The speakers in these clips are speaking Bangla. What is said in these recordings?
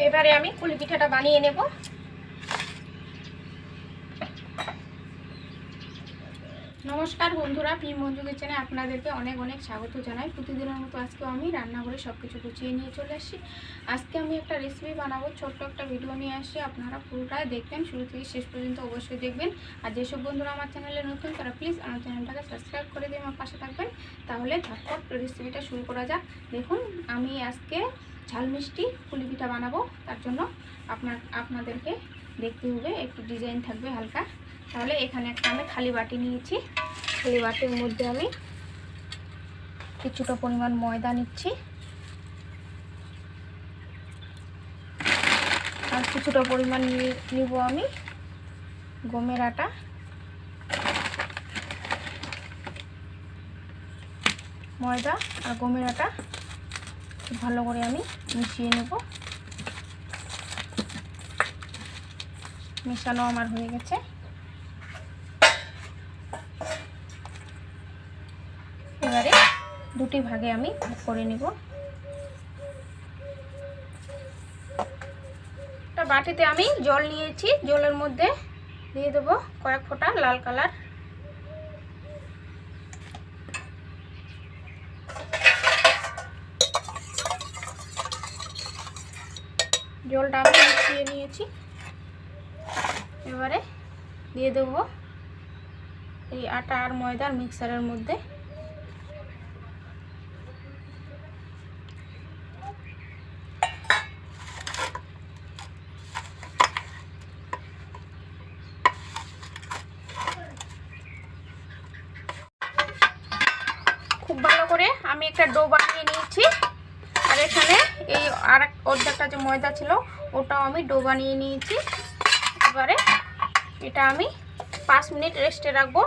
এবারে আমি পুলি পিঠাটা বানিয়ে নেব। নমস্কার বন্ধুরা, পি মঞ্জু কিচেনে আপনাদেরকে অনেক অনেক স্বাগত জানাই। প্রতিদিনের মতো আজকেও আমি রান্না করে সব কিছু গুছিয়ে নিয়ে চলে আসছি। আজকে আমি একটা রেসিপি বানাবো, ছোট্ট একটা ভিডিও নিয়ে আসছি। আপনারা পুরোটাই দেখবেন, শুরু থেকে শেষ পর্যন্ত অবশ্যই দেখবেন। আর যেসব বন্ধুরা আমার চ্যানেলে নতুন, তারা প্লিজ আমার চ্যানেলটাকে সাবস্ক্রাইব করে দিয়ে আমার পাশে থাকবেন। তাহলে ঝটপট রেসিপিটা শুরু করা যাক। দেখুন, আমি আজকে ঝাল মিষ্টি পুলি পিঠা বানাবো। তার জন্য আপনাদেরকে দেখতে হবে, একটু ডিজাইন থাকবে হালকা। তাহলে এখানে একটা আমি খালি বাটি নিয়েছি। খালি বাটির মধ্যে আমি কিছুটা পরিমাণ ময়দা নিচ্ছি, আর কিছুটা পরিমাণ নিব আমি গমের আটা। ময়দা আর গমের আটা ভালো করে আমি মিশিয়ে নেব। মেশানো আমার হয়ে গেছে। এবারে দুটি ভাগে আমি ভাগ করে নেব। একটা বাটিতে আমি জল নিয়েছি, জলের মধ্যে দিয়ে দেব কয়েক ফোঁটা লাল কালার। জলটা আমি মিশিয়ে নিয়েছি। এবারে দিয়ে দেব এই আটা আর ময়দার মিক্সারের মধ্যে। খুব ভালো করে আমি একটা ডো বানিয়ে নিয়েছি। আর এখানে এই আর অর্ধেকটা যে ময়দা ছিল ওটাও আমি ডো বানিয়ে নিয়েছি। এবারে এটা আমি 5 মিনিট রেস্টে রাখবো।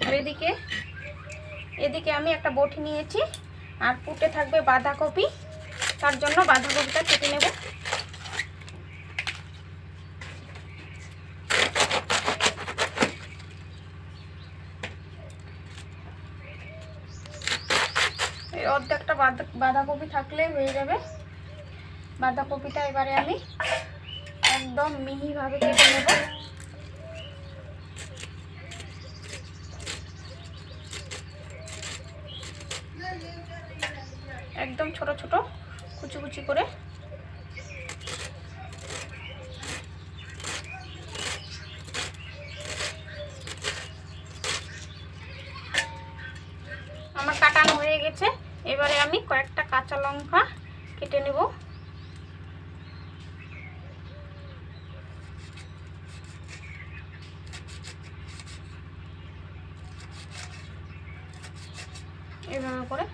আর এদিকে আমি একটা বটি নিয়েছি, আর পুটে থাকবে বাঁধাকপি। তার জন্য বাঁধাকপিটা কেটে নেব। এই অর্ধেকটা বাঁধাকপি থাকলে হয়ে যাবে। বাঁধাকপিটা এবারে আমি একদম মিহিভাবে কেটে নেব। একদম ছোট ছোট কুচি কুচি করে। আমার কাটানো হয়ে গেছে। এবারে আমি কয়েকটা কাঁচা লঙ্কা কেটে নেব। এভাবে করে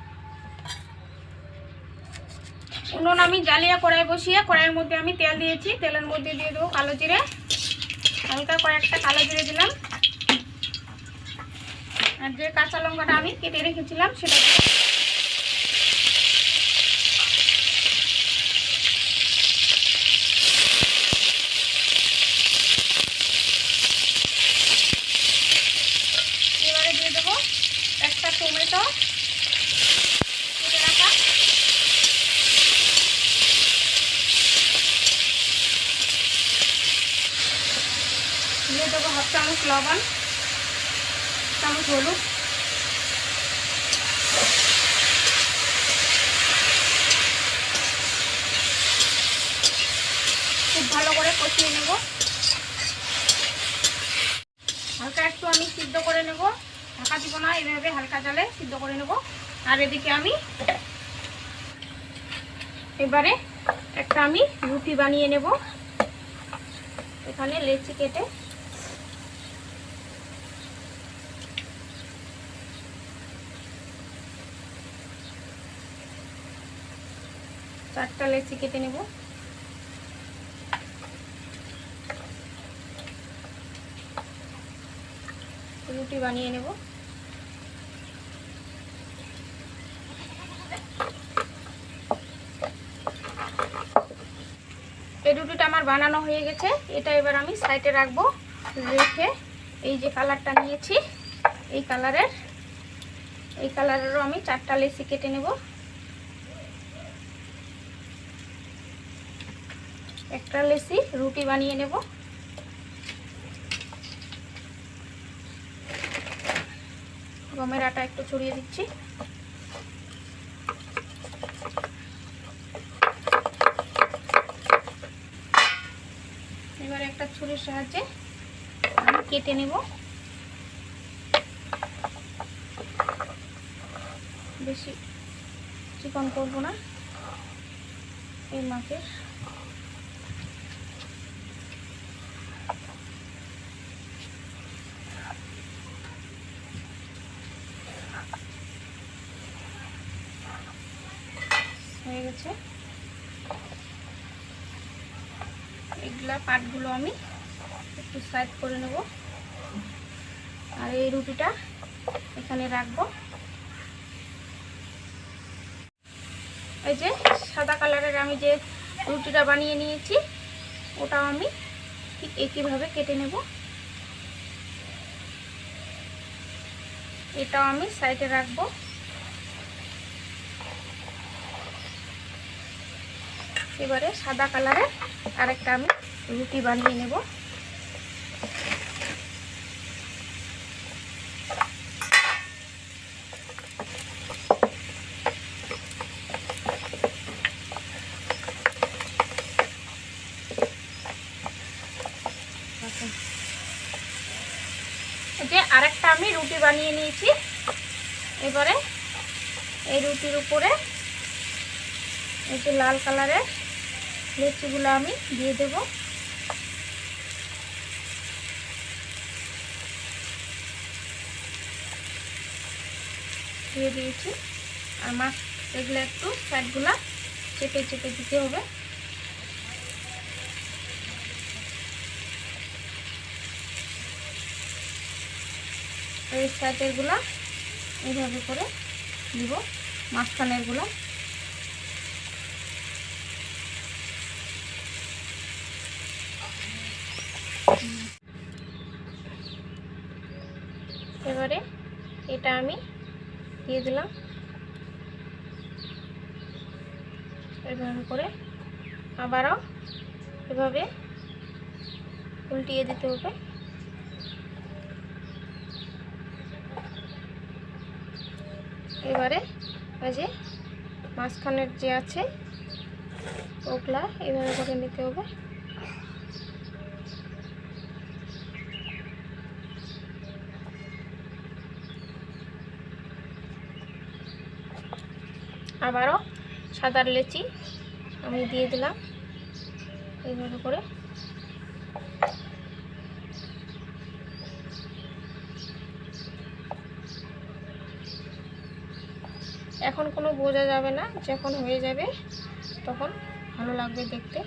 উনুন আমি জ্বালিয়ে কড়াই বসিয়ে, কড়াইয়ের মধ্যে আমি তেল দিয়েছি। তেলের মধ্যে দিয়ে দেবো কালো জিরে, হালকা কয়েকটা কালো জিরে দিলাম। আর যে কাঁচা লঙ্কাটা আমি কেটে রেখেছিলাম সেটা এবারে দিয়ে দেবো একটা টমেটো কেটে রাখা। দিয়ে দেবো হাফ চামচ লবণ, চামচ হলুদ। খুব ভালো করে কষিয়ে নেব। হালকা একটু আমি সিদ্ধ করে নেব, ঢাকা দিব না, এইভাবে হালকা জালে সিদ্ধ করে নেব। আর এদিকে আমি এবারে একটা আমি রুটি বানিয়ে নেব। এখানে লেচি কেটে চারটা লেচি কেটে নেব। রুটি বানিয়ে নেব। এই রুটিটা আমার বানানো হয়ে গেছে। এটা এবার আমি সাইডে রাখবো। রেখে এই যে কালারটা নিয়েছি, এই কালারেরও আমি 4টা লেচি কেটে নেব। একটা লেচি রুটি বানিয়ে নেব। গমের আটা একটু ছড়িয়ে দিচ্ছি। এবারে একটা ছুরির সাহায্যে আমি কেটে নেব। বেশি চিকন করব না এই মাছের। হয়ে গেছে। এগুলা পাটগুলো আমি একটু সাইড করে নেব, আর এই রুটিটা এখানে রাখবো। এই যে সাদা কালারের আমি যে রুটিটা বানিয়ে নিয়েছি, ওটাও আমি ঠিক একইভাবে কেটে নেব। এটাও আমি সাইডে রাখবো। এবারে সাদা কালারের আরেকটা আমি রুটি বানিয়ে নেব। যে আরেকটা আমি রুটি বানিয়ে নিয়েছি। এবারে এই রুটির উপরে এই যে লাল কালারের লেচিগুলো আমি দিয়ে দেব। দিয়ে দিয়েছি। আর মাছ এগুলো একটু সাইডগুলা চেপে চেপে দিতে হবে। এই সাইডের গুলা এইভাবে করে দিব, মাঝখানের গুলা। এবারে এটা আমি দিয়ে দিলাম। এভাবে করে আবারও এভাবে উল্টিয়ে দিতে হবে। এবারে এই যে মাঝখানের যে আছে ওগুলা এভাবে করে নিতে হবে। আবারও সাদার লেচি আমি দিয়ে দিলাম এইভাবে করে। এখন কোনো বোঝা যাবে না, যখন হয়ে যাবে তখন ভালো লাগবে দেখতে।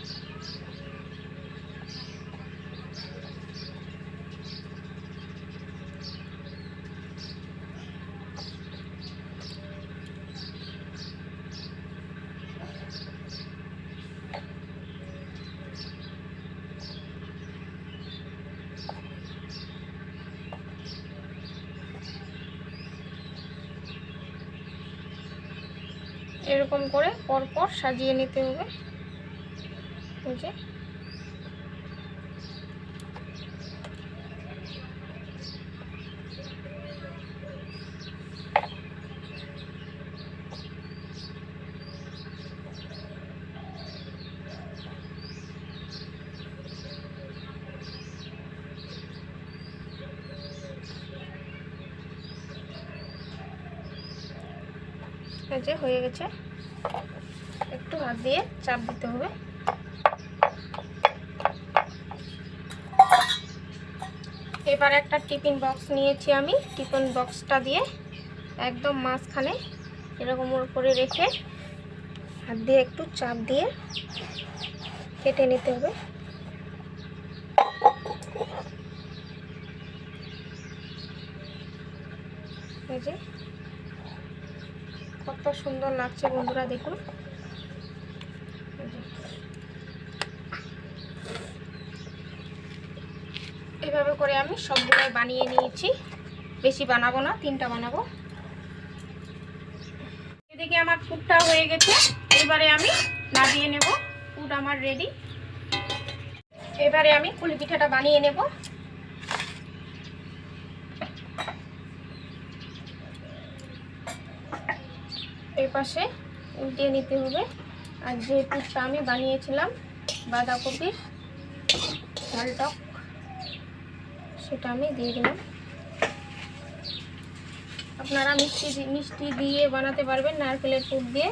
এরকম করে পরপর সাজিয়ে নিতে হবে। এই যে হয়ে গেছে। একটু হাত দিয়ে চাপ দিতে হবে। এবার একটা টিফিন বক্স নিয়েছি আমি। টিফিন বক্সটা দিয়ে একদম মাঝখানে এরকম করে রেখে হাত দিয়ে একটু চাপ দিয়ে কেটে নিতে হবে। এই যে কত সুন্দর লাগছে বন্ধুরা, দেখুন। এভাবে করে আমি সবগুলো বানিয়ে নিয়েছি। বেশি বানাবো না, 3টা বানাবো। এদিকে আমার পুরটা হয়ে গেছে। এবারে আমি নামিয়ে নেব। পুর আমার রেডি। এবারে আমি পুলি পিঠাটা বানিয়ে নেব। এই পাশে উল্টিয়ে নিতে হবে। আর যে পুরটা আমি বানিয়েছিলাম বাঁধাকপির ঝাল টক, সেটা আমি দিয়ে দিলাম। আপনারা মিষ্টি দিয়ে বানাতে পারবেন, নারকেলের পুর দিয়ে।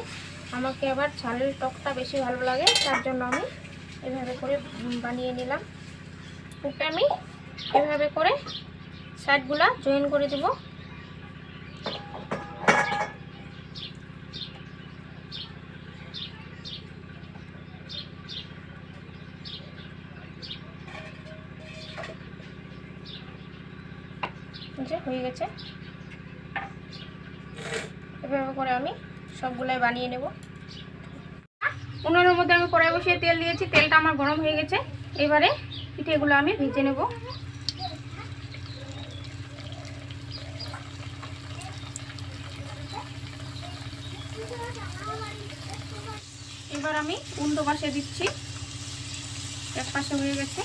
আমাকে আবার ঝালের টকটা বেশি ভালো লাগে, তার জন্য আমি এভাবে করে বানিয়ে নিলাম। পুরটা আমি এভাবে করে সাইডগুলা জয়েন করে দেব। যে হয়ে গেছে, এভাবে করে আমি সবগুলাই বানিয়ে নেব। উনুনের মধ্যে আমি কড়াই বসিয়ে তেল দিয়েছি, তেলটা আমার গরম হয়ে গেছে। এবারে পিঠেগুলো আমি ভেজে নেব। এবার আমি উল্টো পাশে দিচ্ছি, এক পাশে হয়ে গেছে।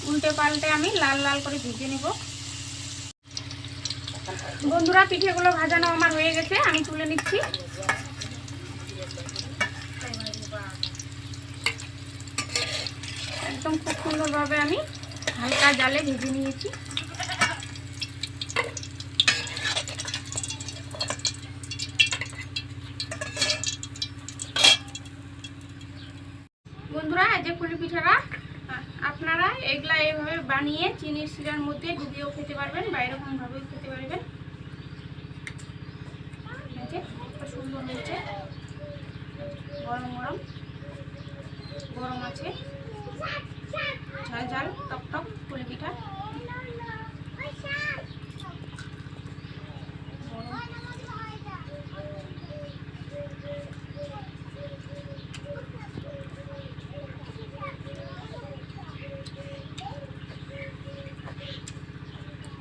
উল্টে পাল্টে আমি লাল লাল করে ভেজে নেব। বন্ধুরা, পিঠেগুলো ভাজানো আমার হয়ে গেছে, আমি তুলে নিচ্ছি। একদম খুব সুন্দরভাবে আমি হালকা জালে ভেজে নিয়েছি। বন্ধুরা, এই যে পুলি পিঠাটা আপনারা এগুলা এইভাবে বানিয়ে চিনির শিরার মধ্যে ডুবিয়েও খেতে পারবেন বা এরকমভাবেও খেতে পারবেন। সুন্দর হয়েছে, গরম গরম গরম আছে, ঝাল ঝাল টক টক পুলি পিঠা।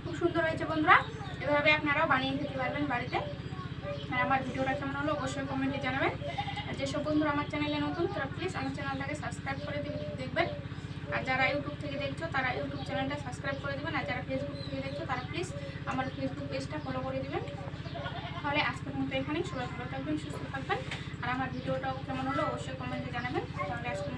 খুব সুন্দর হয়েছে বন্ধুরা, এভাবে আপনারাও বানিয়ে খেতে পারবেন বাড়িতে। আর আমার ভিডিওটা কেমন হলো অবশ্যই কমেন্টে জানাবেন। আর যেসব বন্ধুরা আমার চ্যানেলে নতুন, তারা প্লিজ আমার চ্যানেলটাকে সাবস্ক্রাইব করে দেখবেন। আর যারা ইউটিউব থেকে দেখছো তারা ইউটিউব চ্যানেলটা সাবস্ক্রাইব করে দেবেন। আর যারা ফেসবুক থেকে দেখছো তারা প্লিজ আমার ফেসবুক পেজটা ফলো করে দেবেন। তাহলে আজকের মতো এখানেই, সবাই ভালো থাকবেন, সুস্থ থাকবেন। আর আমার ভিডিওটাও কেমন হলো অবশ্যই কমেন্টে জানাবেন। তাহলে আজকের